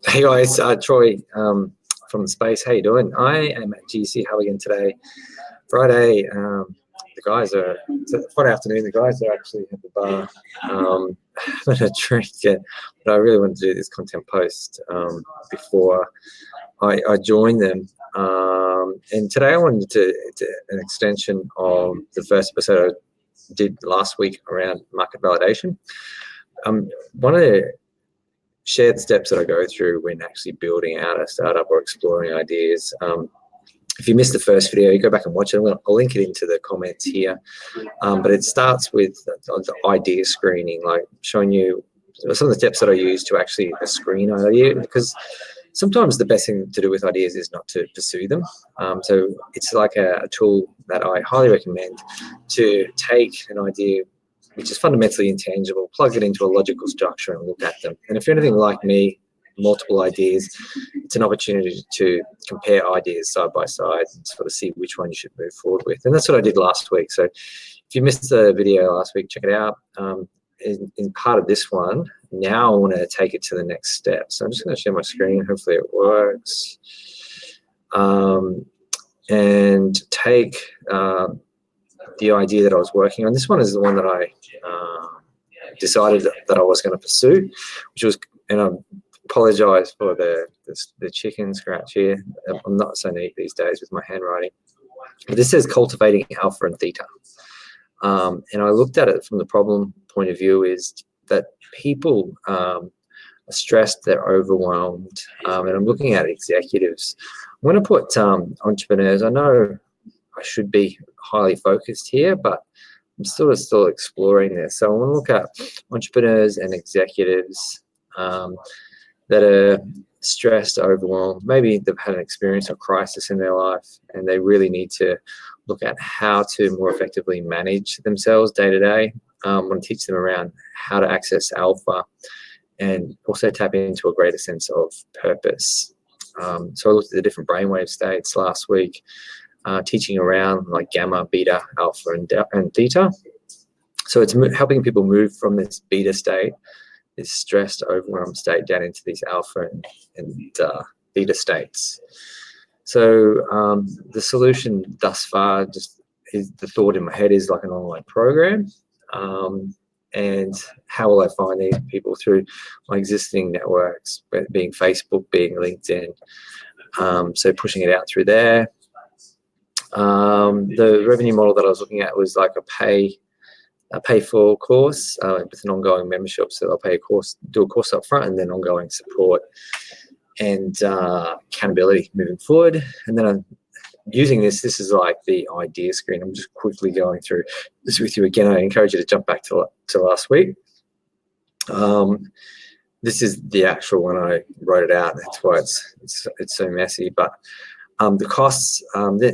Hey guys, Troy from the space. How you doing? I am at GC Hub again today, Friday. The guys are Friday afternoon. The guys are actually at the bar. Not a drink yet, but I really want to do this content post before I join them. And today I wanted to an extension of the first episode I did last week around market validation. One of the shared steps that I go through when actually building out a startup or exploring ideas. If you missed the first video, you go back and watch it. I'll link it into the comments here. But it starts with the idea screening, like showing you some of the steps that I use to actually screen an idea, because sometimes the best thing to do with ideas is not to pursue them. So it's like a tool that I highly recommend to take an idea which is fundamentally intangible, plug it into a logical structure and look at them. And if you're anything like me, multiple ideas, it's an opportunity to compare ideas side by side and sort of see which one you should move forward with. And that's what I did last week. So if you missed the video last week, check it out. In part of this one, now I want to take it to the next step. So I'm just going to share my screen. Hopefully it works. And take the idea that I was working on. This one is the one that I decided that I was going to pursue, which was, and I apologize for the chicken scratch here. I'm not so neat these days with my handwriting. But this says cultivating alpha and theta. And I looked at it from the problem point of view is that people are stressed, they're overwhelmed, and I'm looking at executives. I'm going to put entrepreneurs. I know I should be highly focused here, but I'm still exploring this. So I want to look at entrepreneurs and executives that are stressed, overwhelmed. Maybe they've had an experience or crisis in their life, and they really need to look at how to more effectively manage themselves day to day. I want to teach them around how to access alpha and also tap into a greater sense of purpose. So I looked at the different brainwave states last week. Teaching around like gamma, beta, alpha, and theta. So it's helping people move from this beta state, this stressed, overwhelmed state, down into these alpha and theta states. So the solution thus far, just is the thought in my head, is like an online program. And how will I find these people? Through my existing networks, being Facebook, being LinkedIn. So pushing it out through there. The revenue model that I was looking at was like a pay for course with an ongoing membership. So I'll pay a course, do a course up front, and then ongoing support and accountability moving forward. And then I'm using this is like the idea screen. I'm just quickly going through this with you again. I encourage you to jump back to last week. This is the actual one. I wrote it out. That's why it's so messy, but the costs,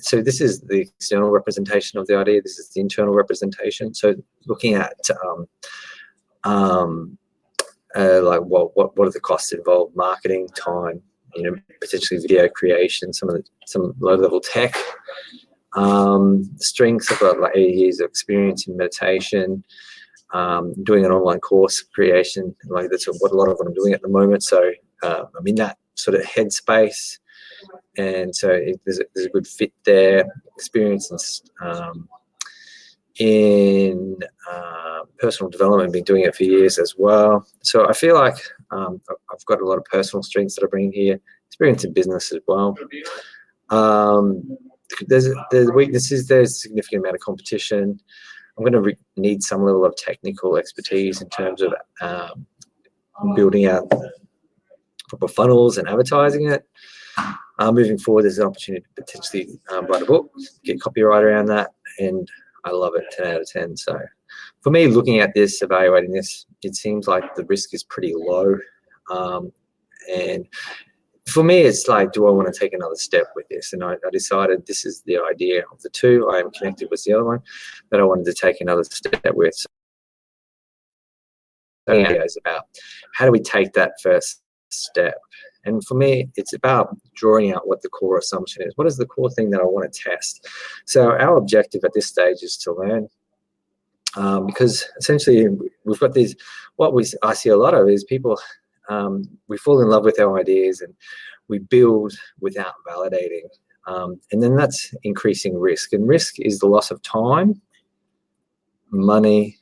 so this is the external representation of the idea. This is the internal representation. So looking at like what are the costs involved? Marketing, time, potentially video creation, some low-level tech, strengths of like 80 years of experience in meditation, doing an online course creation. Like that's what a lot of what I'm doing at the moment. So I'm in that sort of headspace. And so there's a good fit there. Experience in personal development, been doing it for years as well. So I feel like I've got a lot of personal strengths that I bring here. Experience in business as well. There's weaknesses. There's a significant amount of competition. I'm going to need some level of technical expertise in terms of building out proper funnels and advertising it. Moving forward, there's an opportunity to potentially write a book, get copyright around that, and I love it, 10 out of 10. So for me, looking at this, evaluating this, it seems like the risk is pretty low. And for me, it's like, do I want to take another step with this? And I decided this is the idea of the two. I am connected with the other one, but I wanted to take another step with. So it's about how do we take that first step? And for me, it's about drawing out what the core assumption is. What is the core thing that I want to test? So our objective at this stage is to learn, because essentially we've got these, I see a lot of is people we fall in love with our ideas and we build without validating. And then that's increasing risk. And risk is the loss of time, money,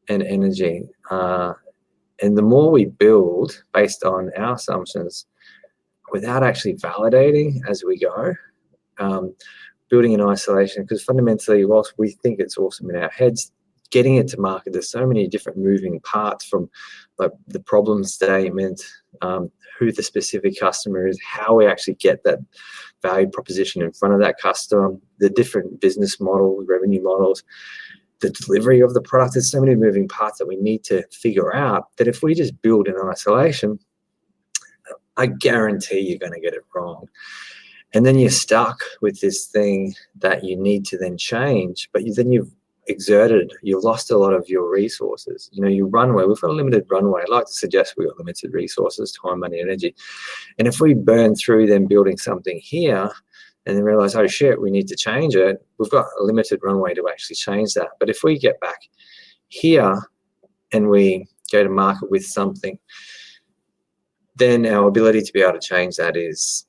and energy. And the more we build based on our assumptions without actually validating as we go, building in isolation, because fundamentally, whilst we think it's awesome in our heads, getting it to market, there's so many different moving parts, from like the problem statement, who the specific customer is, how we actually get that value proposition in front of that customer, the different business models, revenue models, the delivery of the product. There's so many moving parts that we need to figure out, that if we just build in isolation, I guarantee you're going to get it wrong. And then you're stuck with this thing that you need to then change, but then you've lost a lot of your resources. You know, your runway, we've got a limited runway. I'd like to suggest we've got limited resources, time, money, energy. And if we burn through them building something here and then realize, oh shit, we need to change it, we've got a limited runway to actually change that. But if we get back here and we go to market with something, then our ability to be able to change that is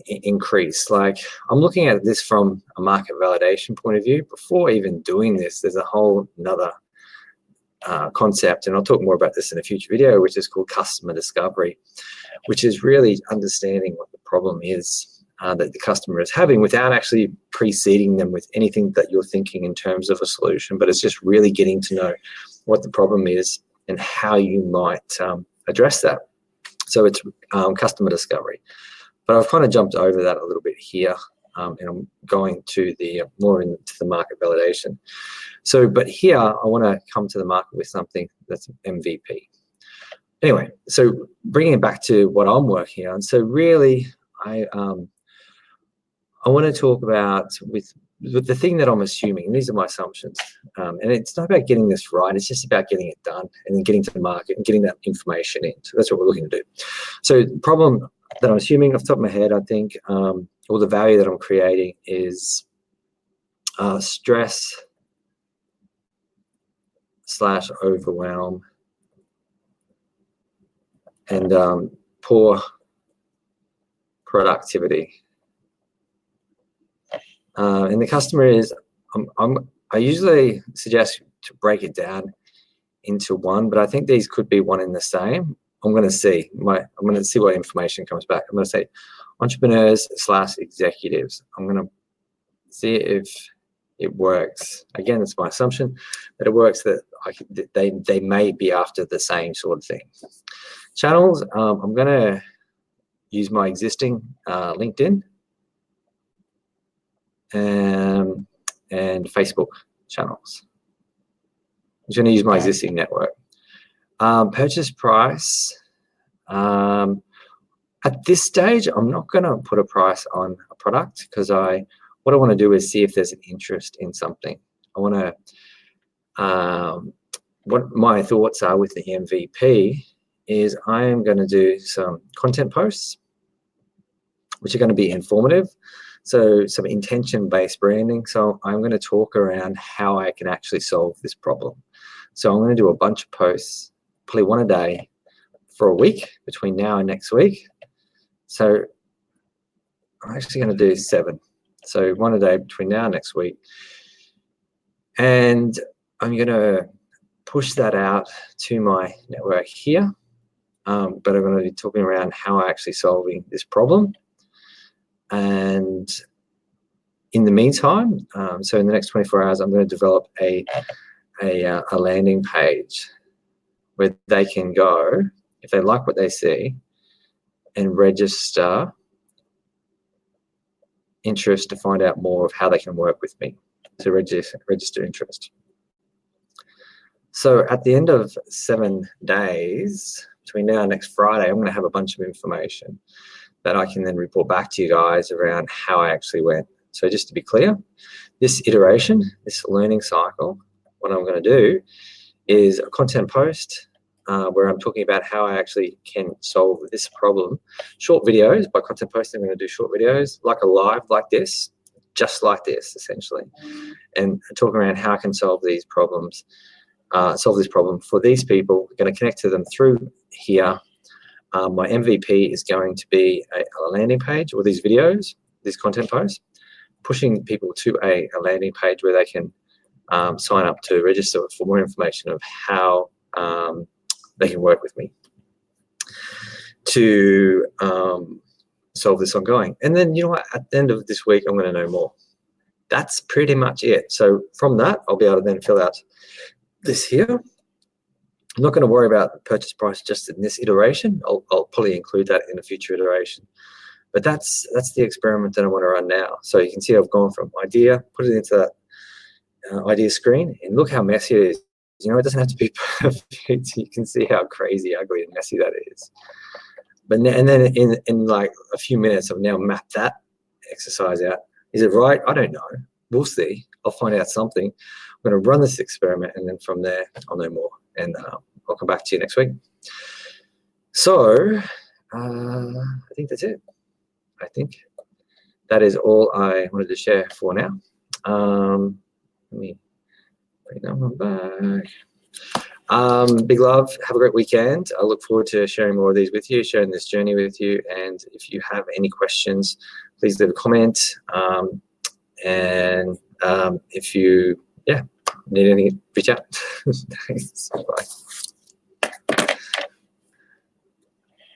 increased. Like, I'm looking at this from a market validation point of view. Before even doing this, there's a whole another concept, and I'll talk more about this in a future video, which is called customer discovery, which is really understanding what the problem is that the customer is having without actually preceding them with anything that you're thinking in terms of a solution. But it's just really getting to know what the problem is and how you might address that. So it's customer discovery. But I've kind of jumped over that a little bit here, and I'm going to the more into the market validation. So, but here I want to come to the market with something that's MVP. Anyway, so bringing it back to what I'm working on. So really, I want to talk about with the thing that I'm assuming. And these are my assumptions, and it's not about getting this right. It's just about getting it done and then getting to the market and getting that information in. So that's what we're looking to do. So the problem that I'm assuming off the top of my head, I think, or the value that I'm creating is stress / overwhelm and poor productivity. And the customer is, I usually suggest to break it down into one, but I think these could be one in the same. I'm going to see what information comes back. I'm going to say entrepreneurs / executives. I'm going to see if it works. Again, it's my assumption that it works, that they may be after the same sort of thing. Channels, I'm going to use my existing LinkedIn and Facebook channels. I'm just going to use my existing network. Purchase price. At this stage, I'm not going to put a price on a product, because what I want to do is see if there's an interest in something. I want to, what my thoughts are with the MVP is I am going to do some content posts, which are going to be informative. So some intention-based branding. So I'm going to talk around how I can actually solve this problem. So I'm going to do a bunch of posts, probably one a day for a week between now and next week. So I'm actually going to do 7. So one a day between now and next week. And I'm going to push that out to my network here. But I'm going to be talking around how I'm actually solving this problem. And in the meantime, so in the next 24 hours, I'm going to develop a landing page where they can go, if they like what they see, and register interest to find out more of how they can work with me, to register interest. So at the end of 7 days, between now and next Friday, I'm going to have a bunch of information that I can then report back to you guys around how I actually went. So just to be clear, this iteration, this learning cycle, what I'm going to do is a content post where I'm talking about how I actually can solve this problem. Short videos, by content posting, I'm going to do short videos like a live like this, just like this essentially, and talk around how I can solve these problems, solve this problem for these people. We're going to connect to them through here. My MVP is going to be a landing page, or these videos, these content posts, pushing people to a landing page where they can sign up to register for more information of how they can work with me to solve this ongoing. And then, you know what, at the end of this week, I'm going to know more. That's pretty much it. So from that, I'll be able to then fill out this here. I'm not going to worry about the purchase price just in this iteration. I'll probably include that in a future iteration. But that's the experiment that I want to run now. So you can see I've gone from idea, put it into that idea screen, and look how messy it is. You know, it doesn't have to be perfect. You can see how crazy, ugly, and messy that is. But and then in like a few minutes, I've now mapped that exercise out. Is it right? I don't know. We'll see. I'll find out something. I'm going to run this experiment, and then from there, I'll know more. And I'll come back to you next week. So I think that's it. I think that is all I wanted to share for now. Let me bring that one back. Big love. Have a great weekend. I look forward to sharing more of these with you, sharing this journey with you. And if you have any questions, please leave a comment. And if you need anything, reach out. Thanks. Bye.